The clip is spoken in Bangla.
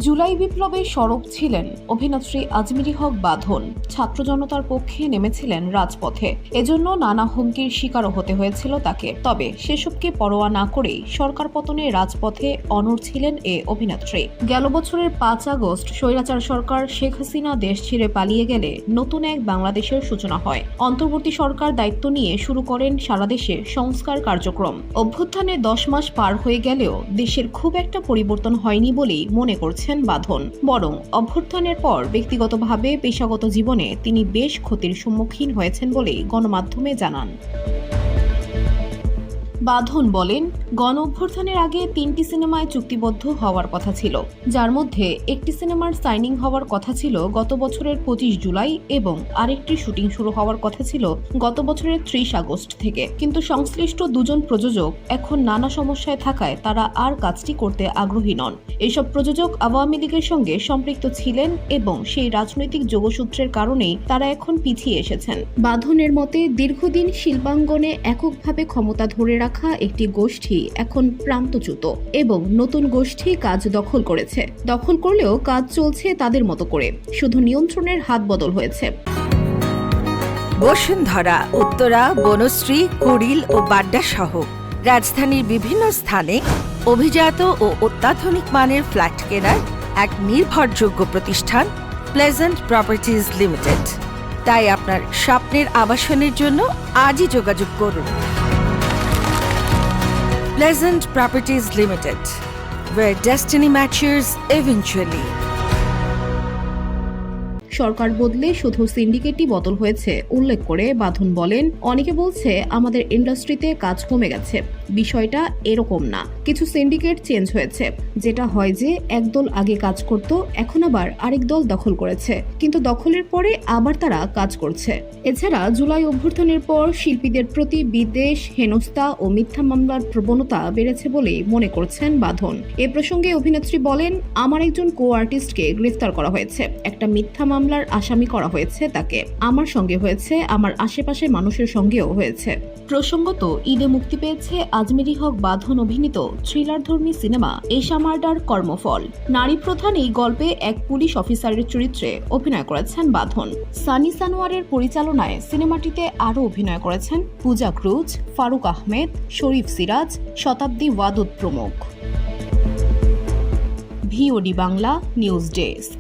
জুলাই বিপ্লবে সরব ছিলেন অভিনেত্রী আজমিরি হক বাঁধন। ছাত্র জনতার পক্ষে নেমেছিলেন রাজপথে। এজন্য নানা হুমকির শিকারও হতে হয়েছিল তাকে। তবে সেসবকে পরোয়া না করেই সরকার পতনে রাজপথে অনড় ছিলেন এ অভিনেত্রী। গেল বছরের ৫ আগস্ট স্বৈরাচার সরকার শেখ হাসিনা দেশ ছেড়ে পালিয়ে গেলে নতুন এক বাংলাদেশের সূচনা হয়। অন্তর্বর্তী সরকার দায়িত্ব নিয়ে শুরু করেন সারা দেশে সংস্কার কার্যক্রম। অভ্যুত্থানে ১০ মাস পার হয়ে গেলেও দেশের খুব একটা পরিবর্তন হয়নি বলেই মনে করছেন বাঁধন। বরং অভ্যুত্থানের পর ব্যক্তিগতভাবে পেশাগত জীবনে তিনি বেশ ক্ষতির সম্মুখীন হয়েছেন বলেই গণমাধ্যমে জানান। বাঁধন বলেন, গণ অভ্যুত্থানের আগে ৩টি সিনেমায় চুক্তিবদ্ধ হওয়ার কথা ছিল, যার মধ্যে একটি সিনেমার সাইনিং হওয়ার কথা ছিল গত বছরের ২৫ জুলাই এবং আরেকটি শুটিং শুরু হওয়ার কথা ছিল গত বছরের ৩০ আগস্ট থেকে। কিন্তু সংশ্লিষ্ট দুজন প্রযোজক এখন নানা সমস্যায় থাকায় তারা আর কাজটি করতে আগ্রহী নন। এসব প্রযোজক আওয়ামী লীগের সঙ্গে সম্পৃক্ত ছিলেন এবং সেই রাজনৈতিক যোগসূত্রের কারণেই তারা এখন পিছিয়ে এসেছেন। বাঁধনের মতে, দীর্ঘদিন শিল্পাঙ্গনে এককভাবে ক্ষমতা ধরে রাখা একটি গোষ্ঠী এখন প্রান্তচ্যুত এবং নতুন গোষ্ঠী কাজ দখল করেছে। দখল করলেও কাজ চলছে তাদের মতো করে, শুধু নিয়ন্ত্রণের হাত বদল হয়েছে। বসুন্ধরা, উত্তরা, বনশ্রী, কুড়িল ও বাড্ডা সহ রাজধানীর বিভিন্ন স্থানে অভিজাত ও অত্যাধুনিক মানের ফ্ল্যাট কেনার এক নির্ভরযোগ্য প্রতিষ্ঠান প্লেজেন্ট প্রপার্টিজ লিমিটেড। তাই আপনার স্বপ্নের আবাসনের জন্য আজই যোগাযোগ করুন। Pleasant Properties Limited, where destiny matches eventually. সরকার বদলে শুধু সিন্ডিকেটই বদল হয়েছে উল্লেখ করে বাঁধন বলেন, অনেকে বলছে আমাদের ইন্ডাস্ট্রিতে কাজ কমে গেছে। বিষয়টা এরকম না, কিছু সিন্ডিকেট চেঞ্জ হয়েছে। যেটা হয় যে একদল আগে কাজ করত, এখন আবার আরেক দল দখল করেছে, কিন্তু দখলের পরে আবার তারা কাজ করছে। এছাড়া জুলাই অভ্যুত্থানের পর শিল্পীদের প্রতি বিদ্বেষ, হেনস্থা ও মিথ্যা মামলার প্রবণতা বেড়েছে বলেই মনে করছেন বাঁধন। এ প্রসঙ্গে অভিনেত্রী বলেন, আমার একজন কো আর্টিস্টকে গ্রেফতার করা হয়েছে, একটা মিথ্যা মামলার আসামি করা হয়েছে তাকে। আমার সঙ্গে হয়েছে, আমার আশেপাশে মানুষের সঙ্গেও হয়েছে। প্রসঙ্গত, ঈদে মুক্তি পেয়েছে আজমিরি হক বাঁধন অভিনীত থ্রিলারধর্মী সিনেমা এশা মার্ডার কর্মফল। নারী প্রধান এই গল্পে এক পুলিশ অফিসারের চরিত্রে অভিনয় করেছেন বাঁধন। সানি সানোয়ারের পরিচালনায় সিনেমাটিতে আরও অভিনয় করেছেন পূজা ক্রুজ, ফারুক আহমেদ, শরীফ সিরাজ, শতাব্দী ওয়াদুদ প্রমুখ। VOD Bangla news desk.